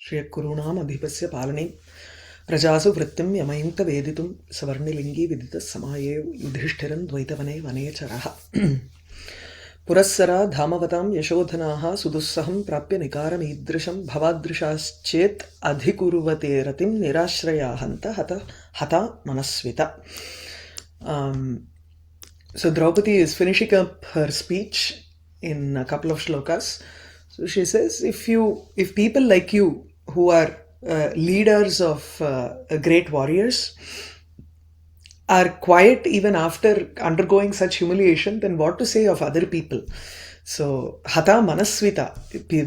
श्रियकुरूणाम् अधिपस्य पालने प्रजासु वृत्तिं यमयन्त वेदितुं सवर्णिलिङ्गी विदितः समाये युधिष्ठिरं द्वैतवने वनेचरः पुरस्सरा धामवतां यशोधनाः सुदुस्सहं प्राप्य निकारमीदृशं भवादृशाश्चेत् अधिकुर्वते रतिं निराश्रया हता Manasvita. So Draupadi is finishing up her speech in a couple of shlokas. So she says, if people like you who are leaders of great warriors are quiet even after undergoing such humiliation, then what to say of other people? So, hata manasvita.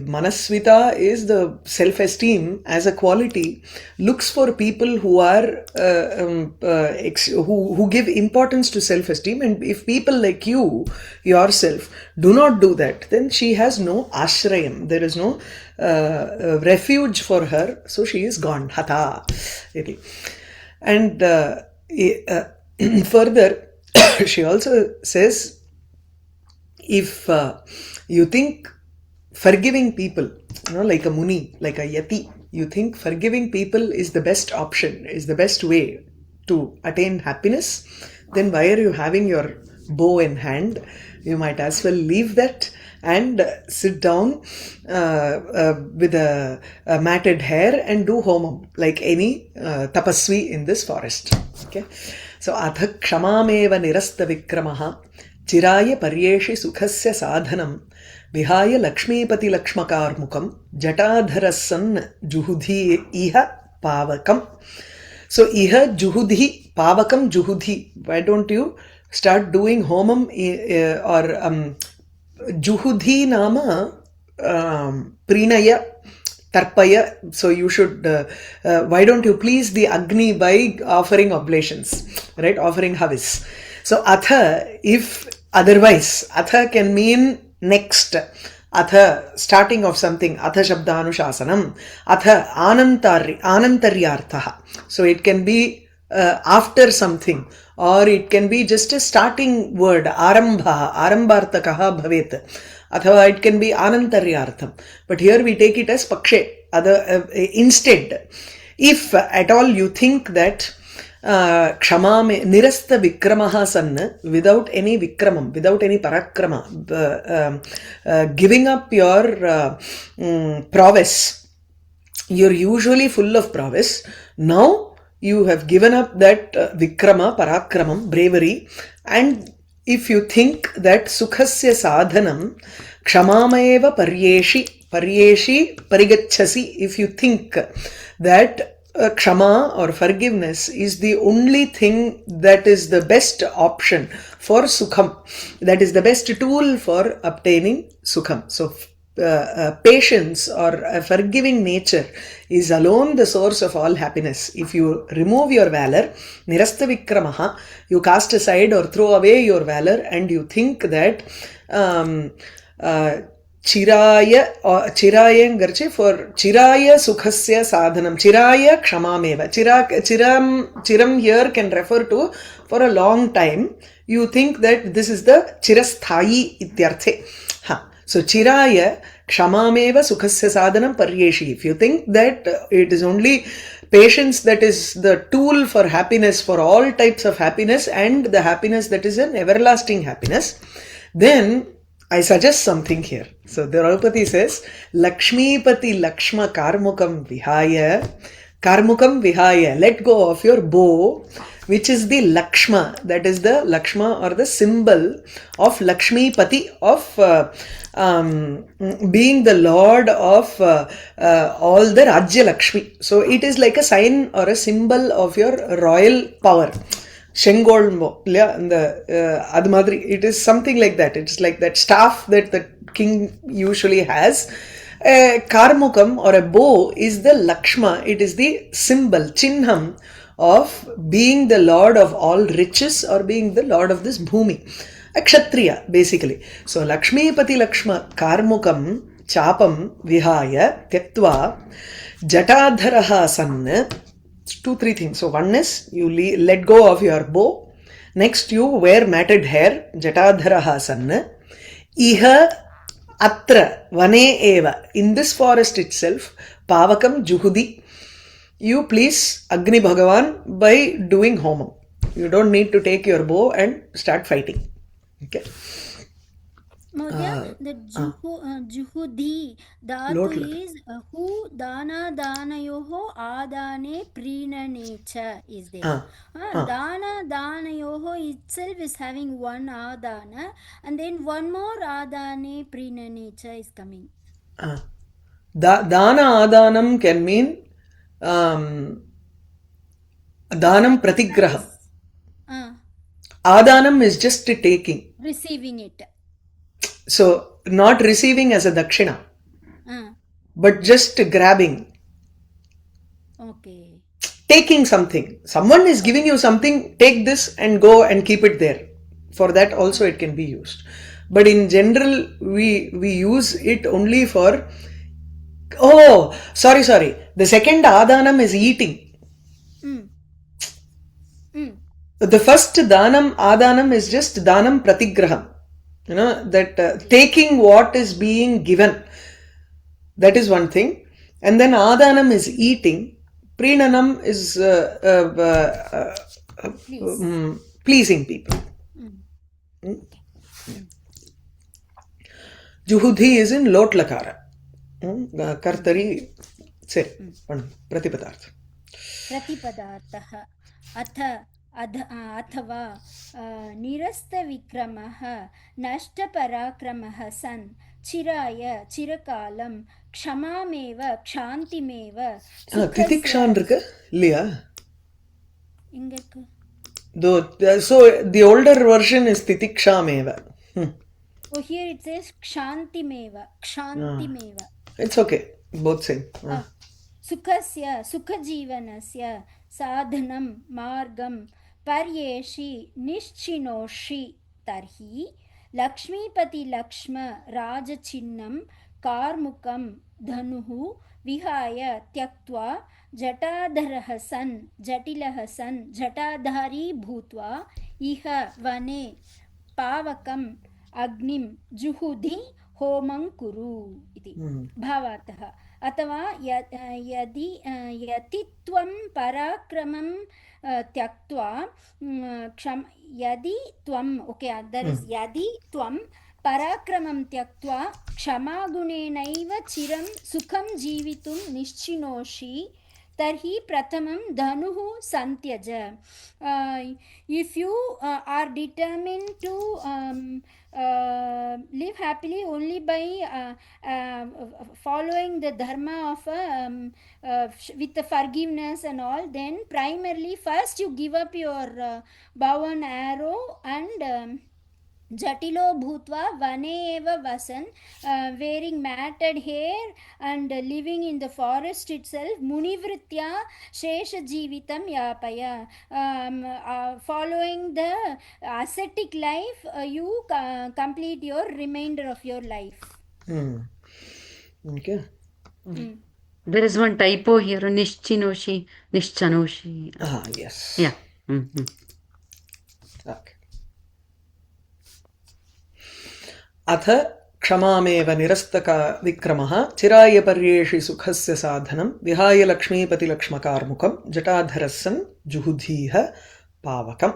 Manasvita is the self-esteem as a quality, looks for people who are, who give importance to self-esteem. And if people like you, yourself, do not do that, then she has no ashrayam. There is no refuge for her. So she is gone. Hata. And further, she also says, if you think forgiving people, like a muni, like a yati, you think forgiving people is the best option, is the best way to attain happiness, then why are you having your bow in hand? You might as well leave that and sit down with a matted hair and do homam like any tapasvi in this forest. Okay. So, atha kshamameva nirasta vikramaha चिराय पर्येषि सुखस्य साधनं विहाय लक्ष्मीपति लक्ष्मकारमुखं जटाधरसन् जुहुधि इह पावकम्. So iha juhudhi pavakam juhudhi. Why don't you start doing homam or juhudhi nama prinaya tarpaya. So you should why don't you please the Agni by offering oblations, right? Offering havis. So, atha, if otherwise, atha can mean next. Atha, starting of something. Atha shabdanushasanam. Atha anantaryarthaha. So, it can be after something. Or it can be just a starting word. Arambha. Arambartakaha bhavet. Athava, it can be anantaryartham. But here we take it as pakshe. Instead, if at all you think that kshama nirasta vikramaha sanna, without any vikramam, without any parakrama, giving up your prowess, you're usually full of prowess. Now you have given up that vikrama, parakramam, bravery, and if you think that sukhasya sadhanam kshamamaeva paryeshi parigachasi, if you think that kshama or forgiveness is the only thing that is the best option for sukham, that is the best tool for obtaining sukham. So patience or a forgiving nature is alone the source of all happiness. If you remove your valor, nirasta vikramaha, you cast aside or throw away your valor and you think that Chiraya ngarche for Chiraya sukhasya sadhanam. Chiraya kshamameva. Chiram here can refer to for a long time. You think that this is the chirasthayi ityarthe. So Chiraya kshamameva sukhasya sadhanam paryeshi. If you think that it is only patience that is the tool for happiness, for all types of happiness and the happiness that is an everlasting happiness, then I suggest something here. So Draupadi says, Lakshmipati Lakshma Karmukam Vihaya, let go of your bow, which is the Lakshma, that is the Lakshma or the symbol of Lakshmipati, of being the lord of all the Rajya Lakshmi. So it is like a sign or a symbol of your royal power. Shengolmo, adu madri, it is something like that. It is like that staff that the king usually has. A karmukam or a bow is the Lakshma. It is the symbol, chinnam of being the lord of all riches or being the lord of this bhumi. A kshatriya, basically. So, Lakshmipati Lakshma karmukam chapam vihaya tyaktva jatadharaha sanna. 2-3 things. So one is you let go of your bow. Next you wear matted hair. Jatadharaha sanna. Iha atra vane eva, in this forest itself, pavakam juhudi, you please Agni Bhagavan by doing homam. You don't need to take your bow and start fighting. Okay. Mahodaya, the juhudi dhatu is hu dana danayoho adane prinane cha is there. Dana danayoho itself is having one adana, and then one more adane prinane cha is coming. Dana adanam can mean danam pratigraham. Adanam is just taking. Receiving it. So, not receiving as a dakshina, but just grabbing. Okay. Taking something. Someone is giving you something, take this and go and keep it there. For that also it can be used. But in general, we use it only for... Oh, sorry. The second adanam is eating. The first adanam is just danam pratigraham. You know, that taking what is being given. That is one thing. And then adanam is eating. Prinanam is pleasing people. Juhudhi is in lot lakara. Kartari, say, Pratipadartha. Pratipadartha. Atha. अथवा निरस्तविक्रमः नष्टपराक्रमः सन् चिराय चिरकालं क्षमामेव क्षान्तिमेव तितिक्षान् இருக்கு இல்லையா இங்க இருக்கு so the older version is titiksham oh here it says kshantimeva it's okay both same sukhasya sukhajivanasya sadhanam margam पर्येषि निश्चिनोषि तर्हि लक्ष्मीपति लक्ष्म राजचिन्नं कार्मुकं धनुः विहाय त्यक्त्वा जटाधरः सन् जटिलः सन् जटाधारी भूत्वा इह वने पावकम् अग्निं जुहुधि होमं कुरु इति भावार्थः अथवा यदि त्वं पराक्रमं त्यक्त्वा यदि त्वम् ओके दर् इस् यदि त्वं पराक्रमं त्यक्त्वा क्षमागुणेनैव चिरं सुखं जीवितुं निश्चिनोषि तर्हि प्रथमं धनुः सन्त्यज if you are determined to live happily only by following the dharma of with the forgiveness and all, then primarily first you give up your bow and arrow and Jatilo Bhutva Vane Eva Vasan, wearing matted hair and living in the forest itself, Munivritya Shesha Jivitam Yapaya. Following the ascetic life, you complete your remainder of your life. Okay. There is one typo here, Nishchinoshi, Nishchanoshi. Yes. Yeah. Okay. अथ क्षमामेव निरस्तका विक्रमः चिराय पर्येषि सुखस्य साधनं विहाय लक्ष्मीपतिलक्ष्मकार्मुकं जटाधरस्सन् जुहुधीह पावकम्.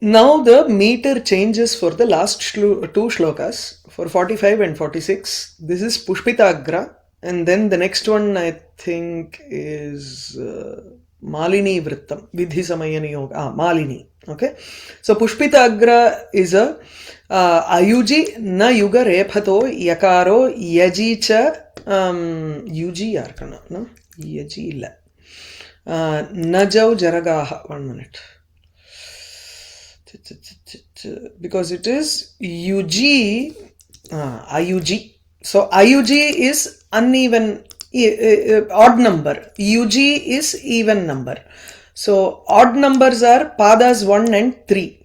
Now the meter changes for the last two shlokas, for 45 and 46. This is Pushpitagra, and then the next one I think is Malini Vrittam, Vidhi Samayani Yoga. Malini. Okay. So Pushpitagra is a Ayuji na yuga rephato yakaro yaji cha yuji yarkana no yaji illa najau jaragaha 1 minute because it is yuji ayuji, so ayuji is uneven odd number, yuji is even number, so odd numbers are padas 1 and 3.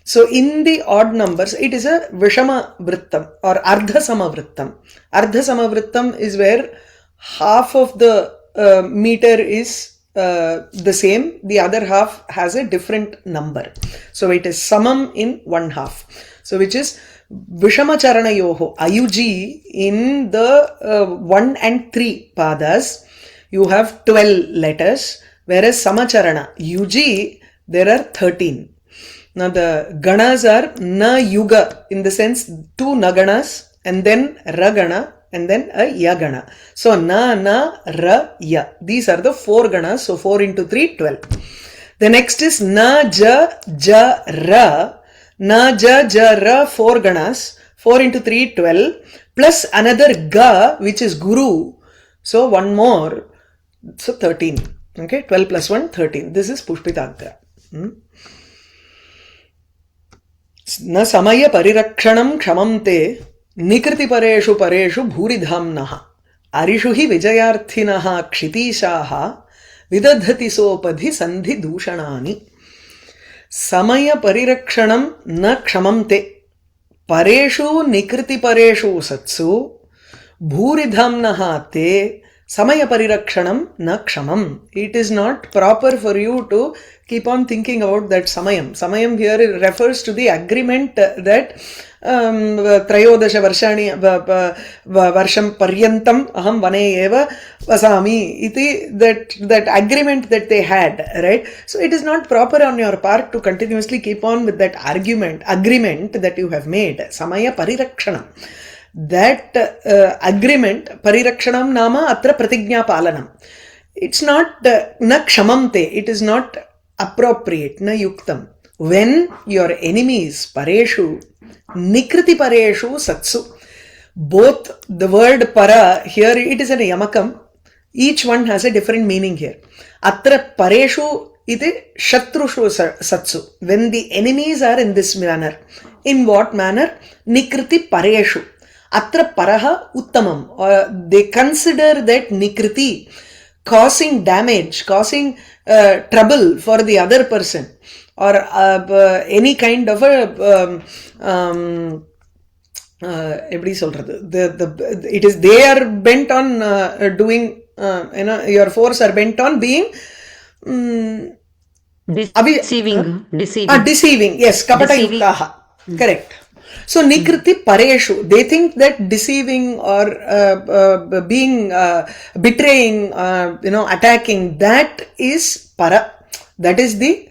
So in the odd numbers, it is a Vishama Vrittam or Ardha Sama Vrittam. Ardha Sama Vrittam is where half of the meter is the same, the other half has a different number. So it is Samam in one half. So which is Vishamacharanayoho, Ayuji, in the 1 and 3 padas, you have 12 letters, whereas Samacharana, Yuji, there are 13. Now the ganas are na yuga, in the sense 2 naganas, and then ragana, and then a yagana. So na, ra, ya. These are the 4 ganas, so 4 into 3, 12. The next is na, ja, ra. Na, ja, ra, 4 ganas, 4 into 3, 12, plus another ga, which is guru. So one more, so 13. Okay, 12 plus 1, 13. This is Pushpitagra. Na samaya parirakshanam kshamam te nikriti pareshu bhuridhamnaha arishu hi vijayarthinaha kshitishaha vidadhati sopadhi sandhi dushanani. Samaya parirakshanam na kshamam te pareshu nikriti pareshu satsu bhuridhamnaha te samaya parirakshanam na kshamam. It is not proper for you to keep on thinking about that samayam. Samayam here refers to the agreement that trayodasha varshani varsham paryantam aham vane eva vasami iti, that agreement that they had, right? So it is not proper on your part to continuously keep on with that agreement that you have made. Samaya parirakshanam. That agreement, parirakshanam nama atra pratignya palanam. It's not na kshamamte, it is not appropriate, na yuktam. When your enemies, pareshu, nikriti pareshu satsu, both the word para, here it is in a yamakam, each one has a different meaning here. Atra pareshu iti shatrushu satsu, when the enemies are in this manner. In what manner? Nikriti pareshu. Atra paraha uttamam, or they consider that nikriti, causing damage, causing trouble for the other person, or any kind of a it is they are bent on doing, your force are bent on being deceiving. Deceiving, yes, kapata yuktaha, correct. So nikriti pareshu, they think that deceiving or being betraying, attacking, that is para, that is the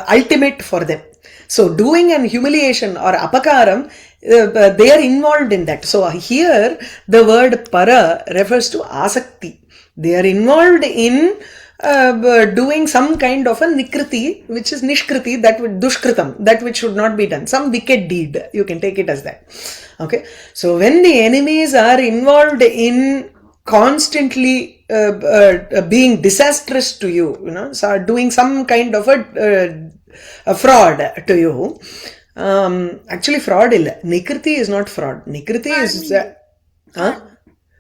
ultimate for them. So doing an humiliation or apakaram, they are involved in that. So here the word para refers to asakti. They are involved in doing some kind of a nikriti, which is nishkriti, that would dushkritam, that which should not be done, some wicked deed, you can take it as that. Okay, so when the enemies are involved in constantly being disastrous to you, so doing some kind of a fraud to you, actually fraud illa, nikriti is not fraud, nikriti is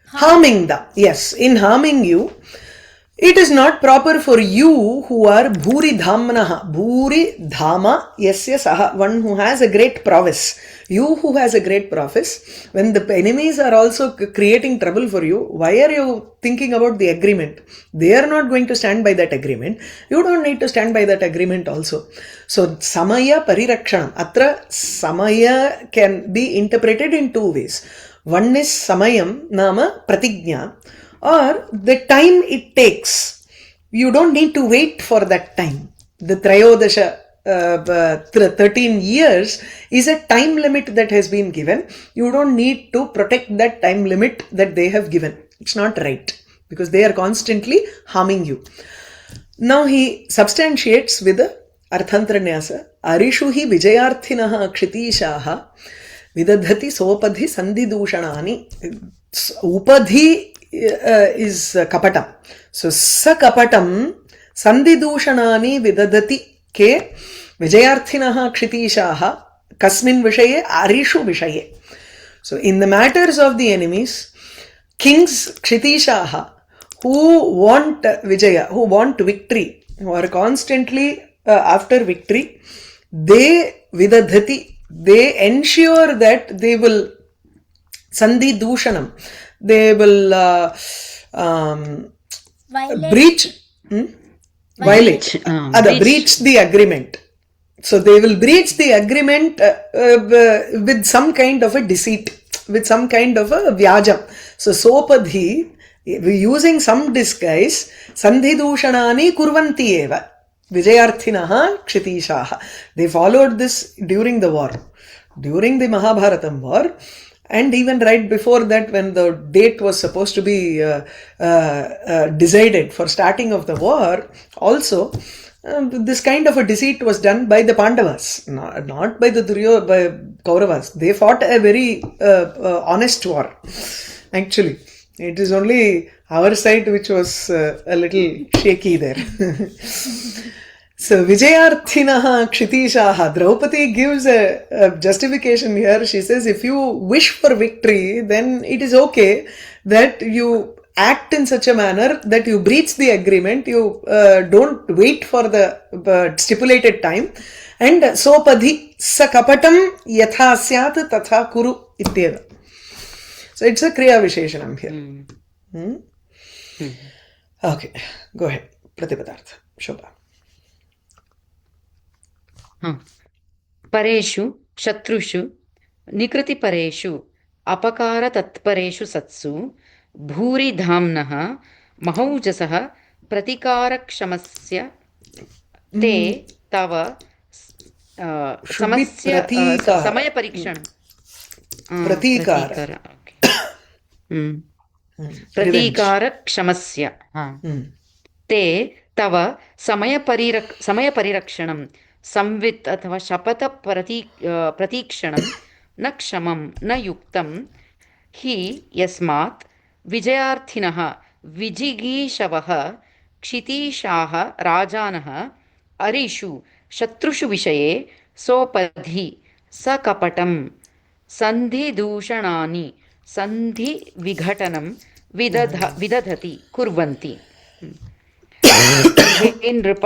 harming the, yes, in harming you. It is not proper for you who are bhuri dhamnaha, bhuri dhama yasya saha, one who has a great prowess. You who has a great prowess, when the enemies are also creating trouble for you, why are you thinking about the agreement? They are not going to stand by that agreement. You don't need to stand by that agreement also. So samaya parirakshanam, atra samaya can be interpreted in 2 ways. One is samayam nama pratignya, or the time it takes. You don't need to wait for that time. The Trayodasha 13 years is a time limit that has been given. You don't need to protect that time limit that they have given. It's not right, because they are constantly harming you. Now he substantiates with the Arthantranyasa. Arishu hi vijayarthinaha kshitishaha vidadhati sopadhi sandhidushanani. Upadhi is kapatam. So sa kapatam sandhidushanani vidadati ke vijayarthinaha kshitishaha kasmin vishaye arishu vishaye. So in the matters of the enemies, kings kshitishaha, who want vijaya, who want victory, who are constantly after victory, they vidadhati, they ensure that they will sandhi dushanam, they will breach the agreement. So they will breach the agreement with some kind of a deceit, with some kind of a vyajam. So sopadhi, using some disguise, sandhi dushanani kurvanti eva. Vijayarthinaha kshitishaha. They followed this during the war, during the Mahabharatam war, and even right before that, when the date was supposed to be decided for starting of the war, also this kind of a deceit was done by the Pandavas, not by the by Kauravas. They fought a very honest war. Actually, it is only our side which was a little shaky there. So Vijayarthinaha Kshitishaha. Draupadi gives a justification here. She says, if you wish for victory, then it is okay that you act in such a manner that you breach the agreement, you don't wait for the stipulated time, and sopadhi sakapatam yatha syat tatha kuru ityeva. So it's a kriya visheshanam here. Okay, go ahead. Pratipadartha. Shobha. परेषु शत्रुषु निकृतिपरेषु अपकारतत्परेषु सत्सु भूरिधाम्नः महौजसः प्रतिकारक्षमस्य ते तव समयपरीक्षणं प्रतीकारक्षमस्य ते तव समयपरिरक्षणं संवित् अथवा शपथ प्रतीक्षणं न क्षमं न युक्तं हि यस्मात् विजयार्थिनः विजिगीषवः क्षितीशाः राजानः अरिषु शत्रुषु विषये सोपधि सकपटं सन्धिदूषणानि सन्धिविघटनं विदधति कुर्वन्ति. हे नृप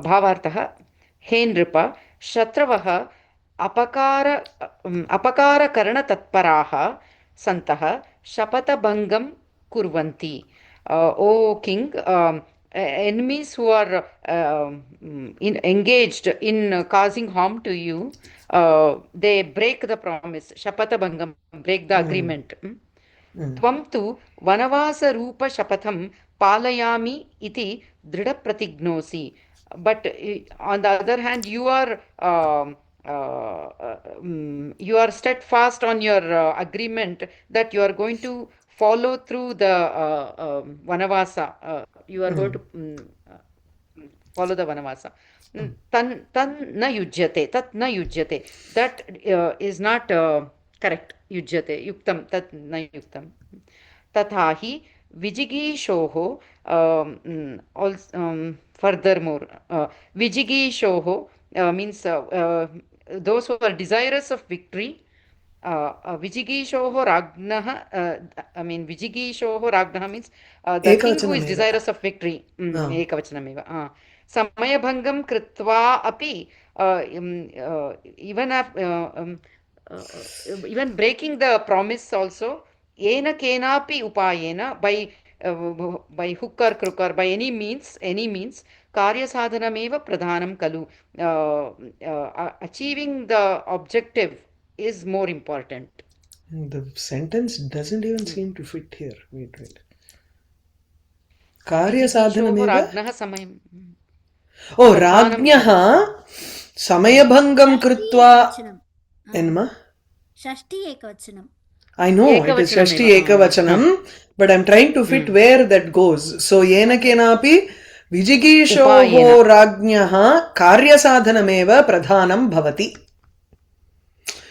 भावार्थः हे नृप शत्रवः अपकारकरणतत्पराः सन्तः शपथभङ्गं कुर्वन्ति. O king, enemies who are engaged in causing harm to you, they break the promise. Shapathabhangam, break the agreement. Tvam tu vanavasa-roopa shapatham palayami iti dridhapratignosi. But on the other hand, you are steadfast on your agreement that you are going to follow through the vanavasa. You are going to follow the vanavasa. Tan na yujyate, tat na yujyate. That is not correct. Yujyate, yuktam, tat na yuktam. Tathahi vijigishoho. Furthermore, vijigishoho means those who are desirous of victory. Vijigishoho ragnaha, Vijigishoho ragnaha means the king who is desirous of victory. Ekavachanameva. Samayabhangam kritva api, even breaking the promise also, ena kenapi upayena, by hook or crook or by any means, karya sadhanameva pradhanam kalu. Achieving the objective is more important. The sentence doesn't even seem to fit here. Wait. Karya sadhanameva. Ragnaha samayam. Oh, Rajnyaha samayabhangam kritva. Enma? Shashti ekavachanam. I know it is Shashti Ekavachanam, but I'm trying to fit where that goes. So, yena kenapi vijigishoho rajnyaha karya sadhanameva pradhanam bhavati.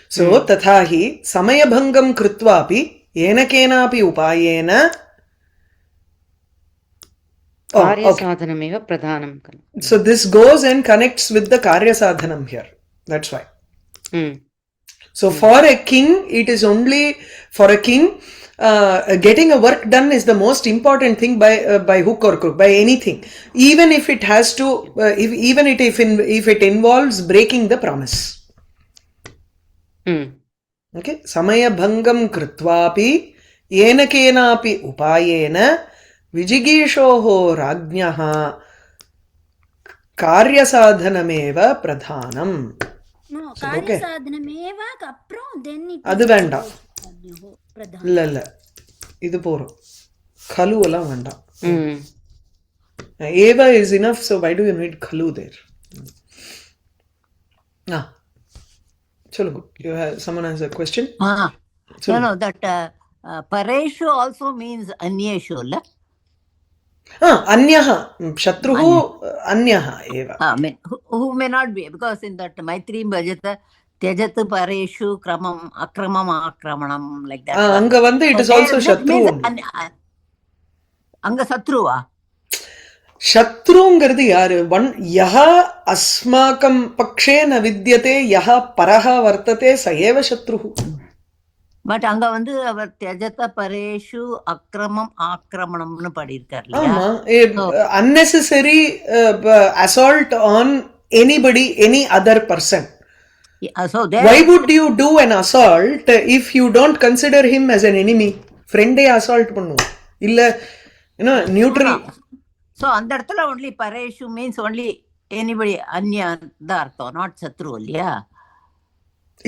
So, tathahi samayabhangam kritvapi yena kenapi upayena. Karya sadhanameva pradhanam. So, this goes and connects with the karya sadhanam here. That's why. So for a king, it is only for a king, getting a work done is the most important thing by hook or crook, by anything. Even if it has to, if it involves breaking the promise. Okay. Samaya bhangam kritvapi yena kenapi upayena vijigishoho rajnyaha karyasadhanameva pradhanam. No, So, okay. karyasadhanameva அப்புறம் then it அது வேண்டாம். pradhanam. இல்ல இது போறோம். கலு எல்லாம் வேண்டாம். Eva is enough, so why do you need kalu there? Chalo, someone has a question? No, that pareshu also means anyeshu, la? Anyaha, shatruhu anyaha eva. I mean, who may not be, because in that Maitri Bhajata, Tyajat Pareshu Kramam Akramam Akramanam, like that. Anga vandu it is also shatru. Anga satruva. ಶತ್ರುಂಗರ್ದು ಯಾರು ಯಹ ಅಸ್ಮಾಕಂ ಪಕ್ಷೇ ನ ವಿದ್ಯತೆ ಯಹ ಪರಹ ವರ್ತತೆ ಸ ಏವ ಶತ್ರುಃ. But அங்க வந்து அவர் தியஜத பரேஷு அக்ரமம் ஆக்ரமணம்னு படியிருக்காரு. ஆமா, unnecessary assault on anybody, any other person. So there, why would you do an assault if you don't consider him as an enemy? friend assault பண்ணுவோம் இல்ல, neutral. So அந்த இடத்துல only pareshu means only anybody, anya da artham, not satru, இல்லையா?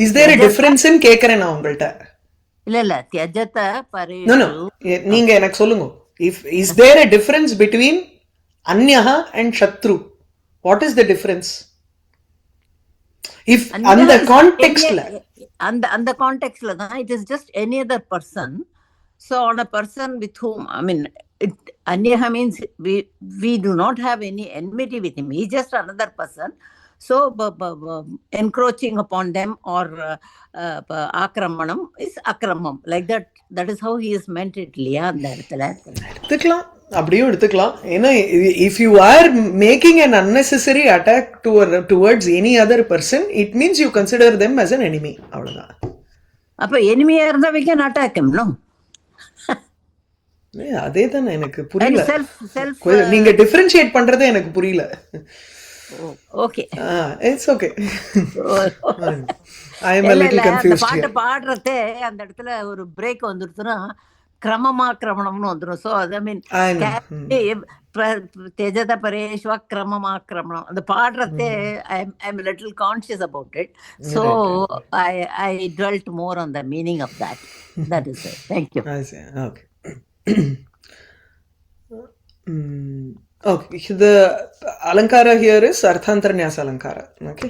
Is there a difference in கேக்குறேன் நான் உங்கள்ட்ட. இல்ல தியஜத பரேஷு. No, நீங்க எனக்கு சொல்லுங்க. Is there a difference between anyaha and shatru? What is the difference? If அந்த கான்டெக்ஸ்ட்ல அந்த கான்டெக்ஸ்ட்ல தான் it is just any other person. So on a person with whom, I mean, anyaha means we do not have any enmity with him. He is just another person. So encroaching upon them or akramanam is akramam. Like that. That is how he is meant it. Liya அந்த இடத்துல எடுத்துக்கலாம், அப்படியும் எடுத்துக்கலாம். ஏன்னா if you are making an unnecessary attack towards any other person, it means you consider them as an enemy. அவ்வளவுதான். அப்ப எனிமியா இருந்தா we can attack him, no? அதே தானே எனக்கு புரியல. நீங்க டிஃபரன்ஷியேட் பண்றதே எனக்கு புரியல. Okay, it's okay. I am a little confused here. பாடுறதே அந்த இடத்துல ஒரு பிரேக் வந்துருச்சுன்னா கிரமமாக்கிரமணம்னு வந்துடும். ஸோ ஐ மீன் தேஜத பரேஷ்வா கிரமமாக்கிரமணம் அந்த பாடுறதே I am little conscious about it. So I dwelt more on the meaning of that. That is it. Thank you. Okay. Okay, the alankara here is arthantarnyasa alankara. Okay,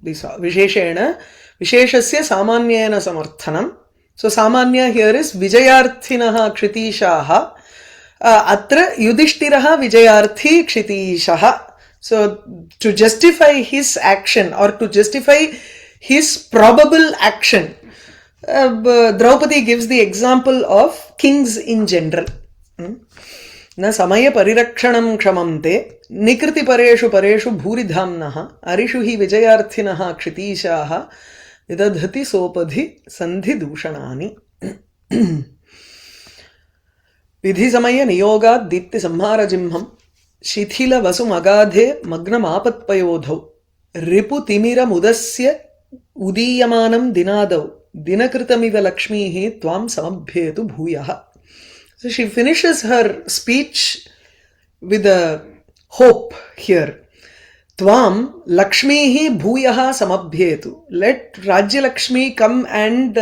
these are visheshasya samanyena samarthanam. So samanya here is vijayarthinaha kshitishaha. Atra yudhishtiraha vijayarthi kshitishaha. So to justify his action or to justify his probable action, Draupadi gives the example of kings in general. न समय परिरक्षणं क्षमन्ते निकृति परेषु परेषु भूरिधाम्नः अरिषु हि विजयार्थिनः क्षितीशाः विदधति सोपधि संधि दूषणानि. विधि समय नियोगात् दीप्ति संहार जिह्मं शिथिल वसुमगाधे मग्नमापत्पयोधौ रिपु तिमिरमुदस्य उदीयमानं दिनादौ दिनकृतमिव लक्ष्मीः त्वां समभ्येतु भूयः. So she finishes her speech with a hope here. Tvam Lakshmihi bhuyaha samabhyetu. Let Rajya Lakshmi come and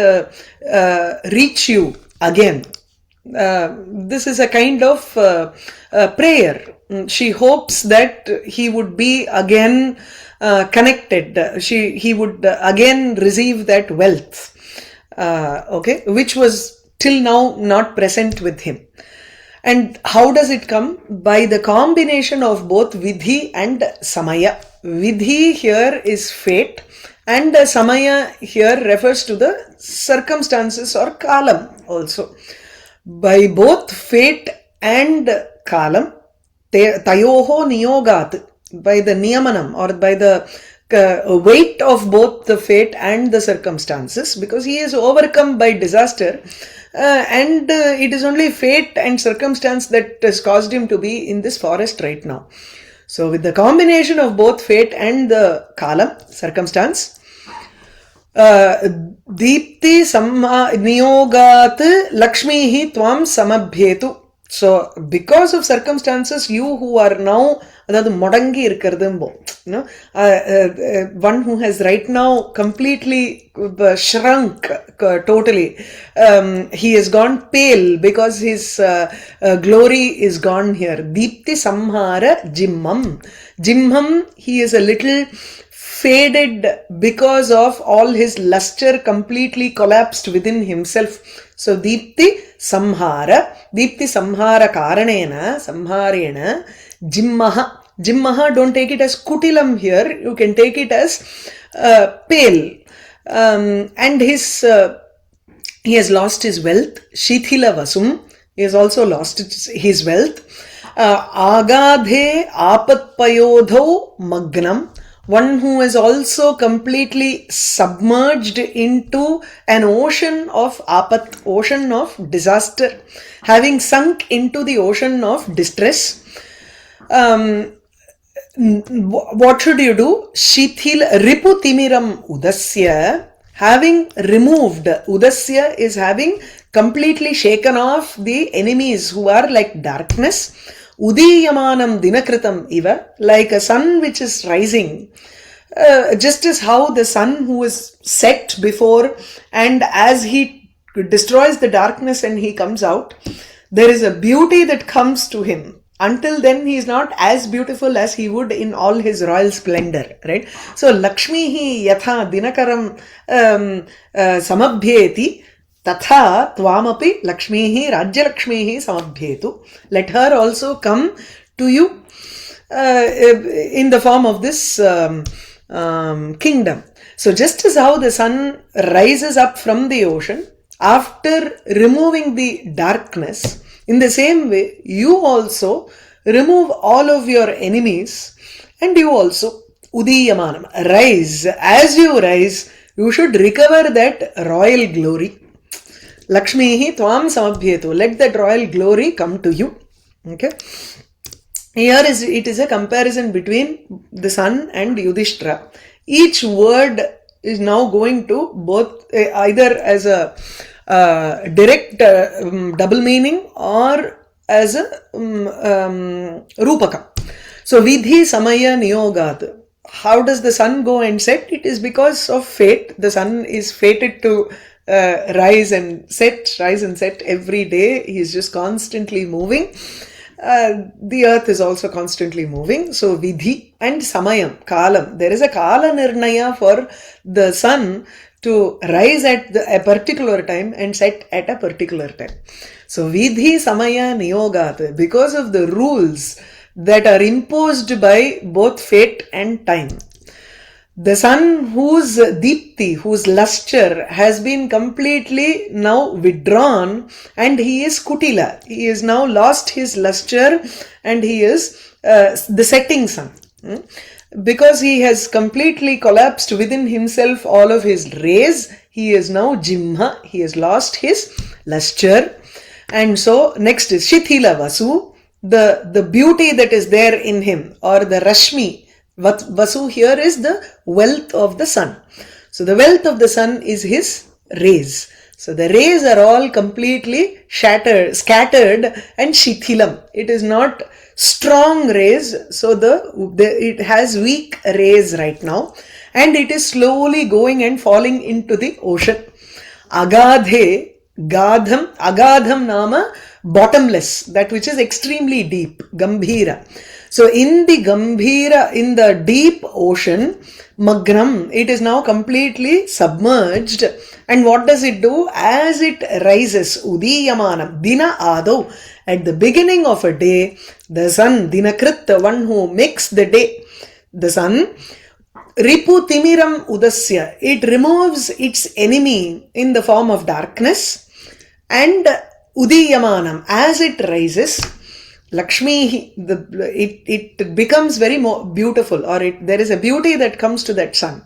reach you again. This is a kind of prayer. She hopes that he would be again connected. He would again receive that wealth, okay, which was till now not present with him. And how does it come? By the combination of both vidhi and samaya. Vidhi here is fate and samaya here refers to the circumstances or kalam also. By both fate and kalam, tayoho niyogat, by the niyamanam or by the weight of both the fate and the circumstances, because he is overcome by disaster, and it is only fate and circumstance that has caused him to be in this forest right now. So with the combination of both fate and the kalam, circumstance, deepti niyogat lakshmihi tvam samabhyetu. So because of circumstances, you who are now அதாவது முடங்கி இருக்கிறதும்போ, one who has right now completely shrunk totally, he has gone pale because his glory is gone here. Deepti samhara jimmam, he is a little faded because of all his luster completely collapsed within himself. So Deepti samhara karanena, samharena, jimmaha, don't take it as kutilam here, you can take it as pale. And he has lost his wealth. Shithila vasum, he has also lost his wealth. Agadhe apatpayodho magnam, one who is also completely submerged into an ocean of apat, ocean of disaster, having sunk into the ocean of distress. What should you do? Shithil riputimiram udasya, having removed, udasya is having completely shaken off the enemies who are like darkness. Udiyamanam dinakritam iva, like a sun which is rising. Just as how the sun who is set before, and as he destroys the darkness and he comes out, there is a beauty that comes to him. Until then, he is not as beautiful as he would in all his royal splendor, right? So, Lakshmihi yatha dinakaram samabhyeti, tatha tvamapi Lakshmihi Rajyalakshmihi samabhyetu. Let her also come to you in the form of this kingdom. So just as how the sun rises up from the ocean after removing the darkness, in the same way, you also remove all of your enemies, and you also, udiyamanam, rise. As you rise, you should recover that royal glory. Lakshmihi tvam samabhyetu. Let that royal glory come to you. Okay. Here it is a comparison between the sun and Yudhishtira. Each word is now going to both either as a direct double meaning or as a rupaka. So vidhi samaya niyogat. How does the sun go and set? It is because of fate. The sun is fated to rise and set every day. He is just constantly moving. The earth is also constantly moving. So vidhi and samayam, kalam. There is a kala nirnaya for the sun to rise at a particular time and set at a particular time. So vidhi samaya niyogat, because of the rules that are imposed by both fate and time. The sun whose deepti, whose luster has been completely now withdrawn, and he is kutila. He has now lost his luster and he is the setting sun. Because he has completely collapsed within himself all of his rays, he is now jimha, he has lost his luster. And so next is shithila vasu, the beauty that is there in him, or the rashmi. Vasu here is the wealth of the sun. So the wealth of the sun is his rays. So the rays are all completely scattered and shithilam. It is not strong rays. So it has weak rays right now, and it is slowly going and falling into the ocean. Agadhe, agadham nama, bottomless, that which is extremely deep, gambhira. So in the gambhira, in the deep ocean, magnam, it is now completely submerged. And what does it do? As it rises, udiyamanam, dina ado, at the beginning of a day, the sun, dinakrit, the one who makes the day, the sun, ripu timiram udasya, it removes its enemy in the form of darkness. And udiyamanam, as it rises, Lakshmi, it becomes very more beautiful, or there is a beauty that comes to that sun.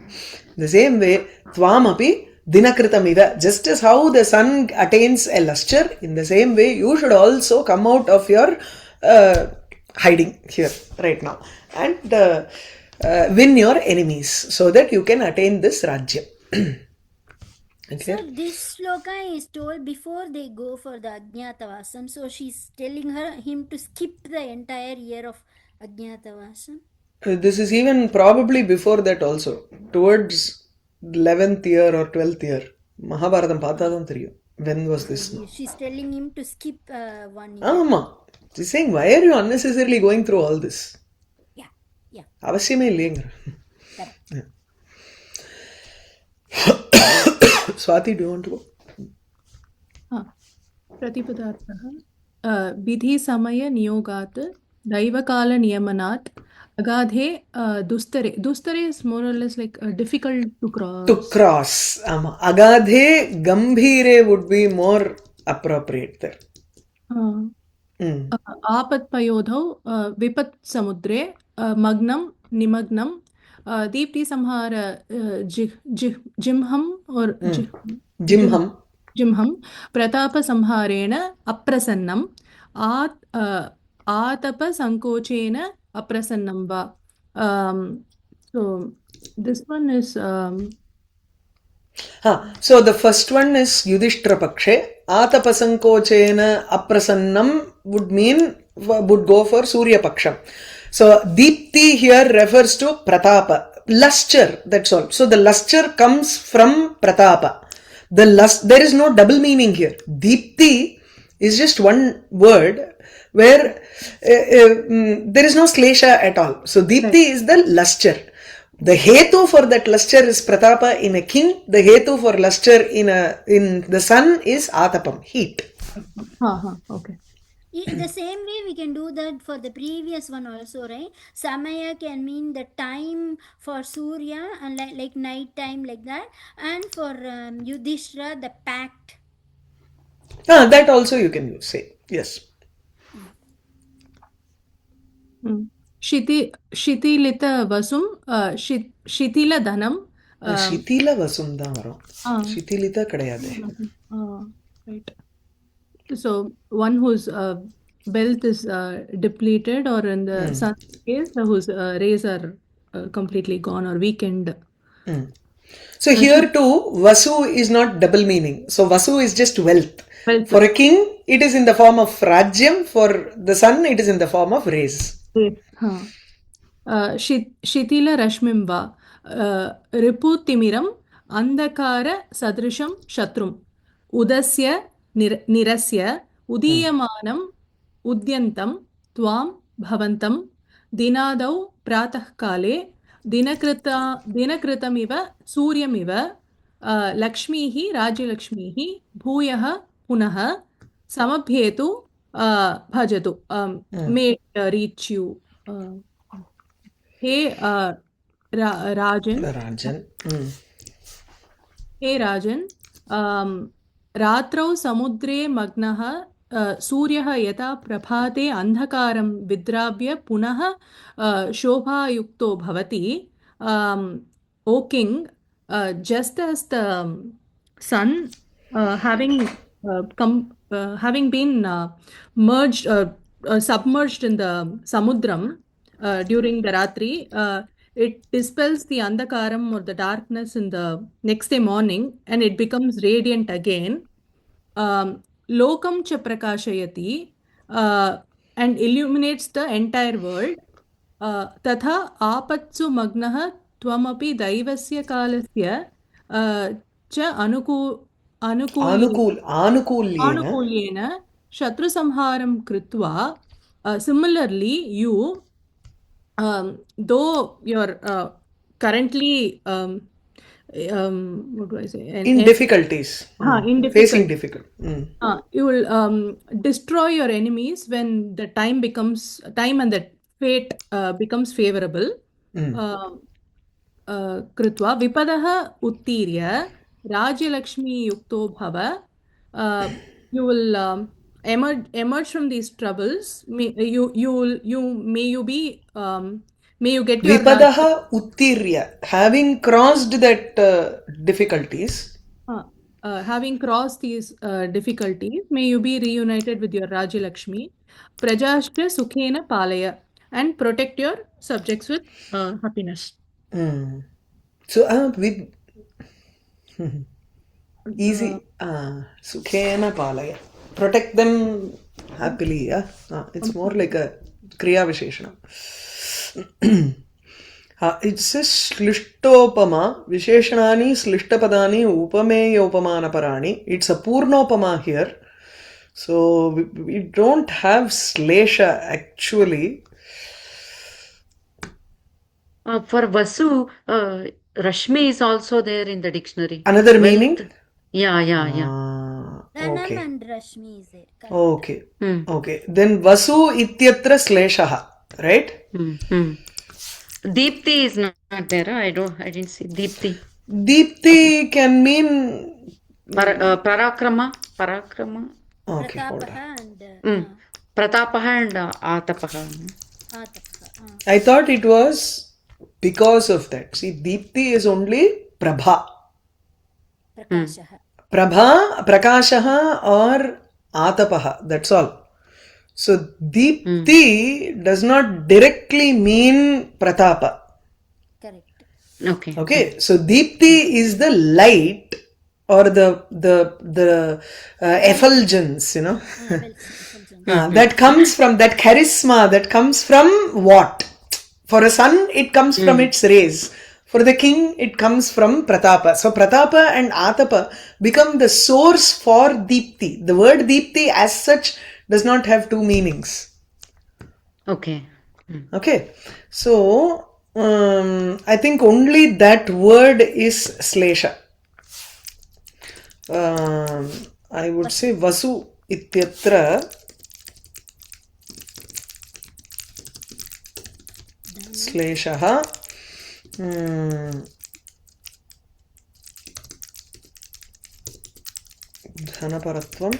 The same way, tvamapi dinakritamiva, just as how the sun attains a luster, in the same way you should also come out of your hiding here right now and win your enemies so that you can attain this rajya. So this shloka is told before they go for the Ajnatavasam. So she's telling him to skip the entire year of Ajnatavasam. This is even probably before that also. Towards 11th year or 12th year. Mahabharatam பார்த்தா தெரியும். When was this? She's telling him to skip 1 year. ஆமா. She's saying, why are you unnecessarily going through all this? Yeah. அவசியமே இல்லையேங்கிற. Correct. Swati, do you want to go? प्रतिपदार्थः विधिसमयनियोगात् दैवकालनियमनात् अगाधे दुस्तरे. Dustare is more or less like difficult to cross. To cross. ஆமா. அகாதே கம்பீரே would be more appropriate there. आपत्पयोधौ विपत्समुद्रे मग्नं निमग्नं दीप्तिसंहार जिह्मं और जिह्मं प्रतापसंहारेण अप्रसन्नम् आतपसङ्कोचेन अप्रसन्नं वा. So this one is so the first one is Yudhishtira pakshe. Atapasankochena aprasannam would go for Surya paksham. So Deepti here refers to Pratapa, luster, that's all. So the luster comes from Pratapa. There is no double meaning here. Deepti is just one word where there is no slesha at all. So Deepti is the luster. The hetu for that luster is Pratapa in a king. The hetu for luster in the sun is Atapam, heat. Okay. In the same way, we can do that for the previous one also, right? Samaya can mean the time for Surya and like night time, like that. And for Yudhishthira, the pact. That also you can use, say. Yes. शिथिलित वसुम शिथिल धनम शिथिल वसुम தான் வரும். शिथिलिता கிடையாது. Right. So one whose wealth is depleted, or in the sun's case, whose rays are completely gone or weakened. So here too, Vasu is not double meaning. So Vasu is just wealth. For a king, it is in the form of Rajyam. For the sun, it is in the form of rays. Shitila Rashmim va Riputimiram Andakara Sadrisham Shatrum Udasya Nirasya Udiyamanam Udyantam Tvam Bhavantam Dinadau Pratah Kale Dinakritamiva Suryamiva Lakshmihi Rajalakshmihi Bhuyaha Punaha Samabhetu Bhajatu. May reach you. Hey Rajan. Hey Rajan. Ratrau samudre magnaha सूर्यः यथा प्रभाते अंधकारं विद्राव्य पुनः शोभायुक्तो भवति. O king, just as the sun having been merged submerged in the samudram during the ratri, it dispels the andhakaram or the darkness in the next day morning, and it becomes radiant again. Lokam cha prakashayati, and illuminates the entire world. Tatha apatsu magnaha tvamapi daivasya kalasya cha anukulyena shatru samharam kritva. Similarly, you, though you're currently what do I say? In difficulties. Facing difficulty. You will destroy your enemies when the time and the fate becomes favorable. Kritva vipadaha uttirya Rajalakshmi yukto bhava. You will emerge from these troubles. May you get your Vipadaha uttirya, having crossed that difficulties. Having crossed these difficulties, may you be reunited with your Rajalakshmi. Prajashya sukhena palaya, and protect your subjects with happiness. So with easy. Sukhena palaya. Protect them happily. Yeah. It's more like a kriya visheshana. It says slishtopama visheshanani slishtapadani upameyopamanaparani. It's a purnopama here. So we don't have slesha actually. For Vasu, Rashmi is also there in the dictionary. Another Wealth. meaning? Yeah. Dhanam Okay. and Rashmi is there. Correct. Okay. Okay. Then Vasu ityatra sleshaha, right? Deepti is not there. I didn't see Deepti. Deepti can mean. Parakrama. Okay, hold on. Pratapaha and Pratapaha and Atapaha. Atapaha. I thought it was because of that. See, Deepti is only Prabha. Prakashaha. Prabha, Prakashaha or Atapaha. That's all. So Deepti does not directly mean Pratapa. Correct. Okay. So Deepti is the light or the effulgence, that comes from that charisma, that comes from what? For a sun, it comes from its rays. For the king, it comes from Pratapa. So Pratapa and Atapa become the source for Deepti. The word Deepti as such does not have two meanings. Okay. Okay. So I think only that word is Slesha. I would say Vasu ityatra Sleshaha. Dhanaparatvam.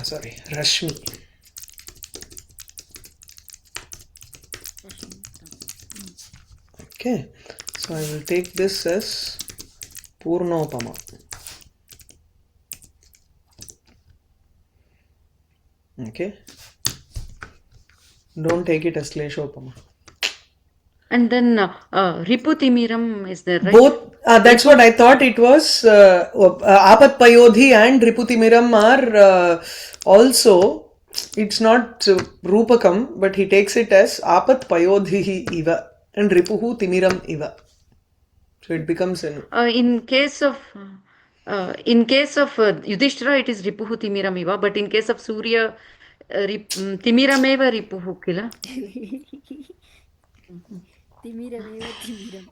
Sorry, Rashmi. Okay, so I will take this as Purnopama. Okay, don't take it as Kleshopama. And then Riputimiram is there, right? Both, that's what I thought it was. Apat Payodhi and Riputimiram are also, it's not Rupakam, but he takes it as Apat Payodhi Iva and Ripuhu Timiram Iva. So it becomes in case of Yudhishtira, it is Ripuhu Timiram Iva, but in case of Surya, Timirameva Ripuhu Kila. Timirameva Timiram.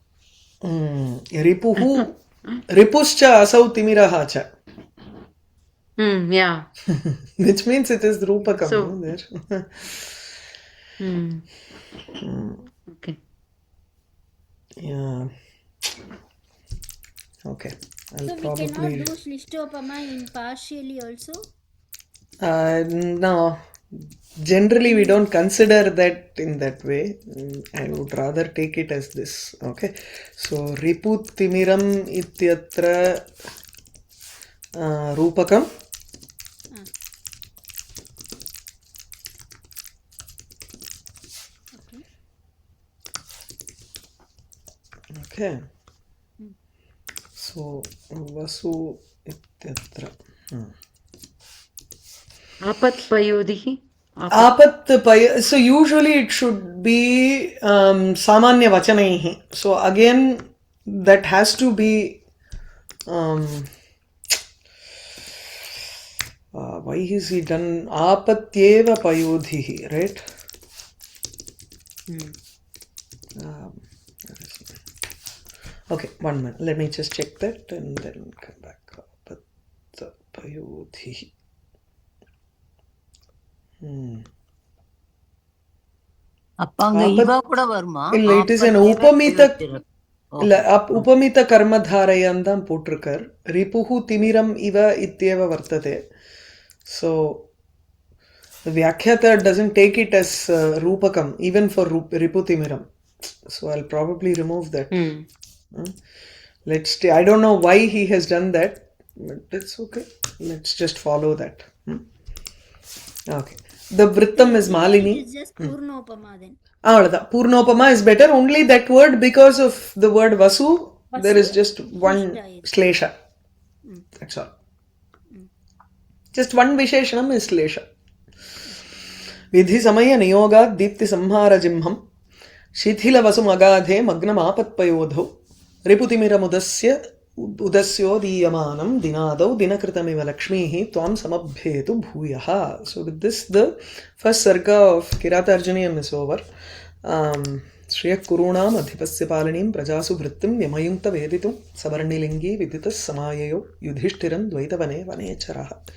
Ripuhu Ripuscha Asau Timiraha cha. Yeah. Which means it is Rupakam. So, No, there. Okay. Yeah. Okay. I'll So we probably. cannot do Slishtopama in partially also? No. Generally, we don't consider that in that way. I would rather take it as this. Okay. So, Riput Timiram ityatra Rupakam. Okay. So, Vasu ityatra. Apat Payodhi. So usually it should be Samanya Vachanaihi. So again, that has to be why is he done Apatyeva Payodhihi, right? Okay, 1 minute. Let me just check that and then come back. Apatapayodhi. அப்பங்க இவா கூட வருமா? இல்ல, it is an upamita. இல்ல, upamita karmadharayan தான் போட்டிருக்கார். Ripuhu timiram iva ityeva vartate. So the Vyakhyata doesn't take it as Rupakam, even for Riputimiram. So I'll probably remove that. I don't know why he has done that, but it's okay. Let's just follow that. Okay. The Vrittam is Malini. It is just Purnopama then. Purnopama is better. Only that word, because of the word Vasu, there is just one slesha. That's all. Just one visheshanam is slesha. Vidhi samaya niyogat deepti samhara jimham shithila vasum agadhe magnam apatpayodho riputimira mudasya udasyo diyamanam dinadau dinakritamiva lakshmihi tvam samabhetu bhuyaha. So with this, the first sarga of Kiratarjuniyam is over. Shriya kurunam adhipasya palanim prajasu vrittim yamayunta veditum savarnilingi viditas samayayo yudhishtiran dvaitavane vanecharaha.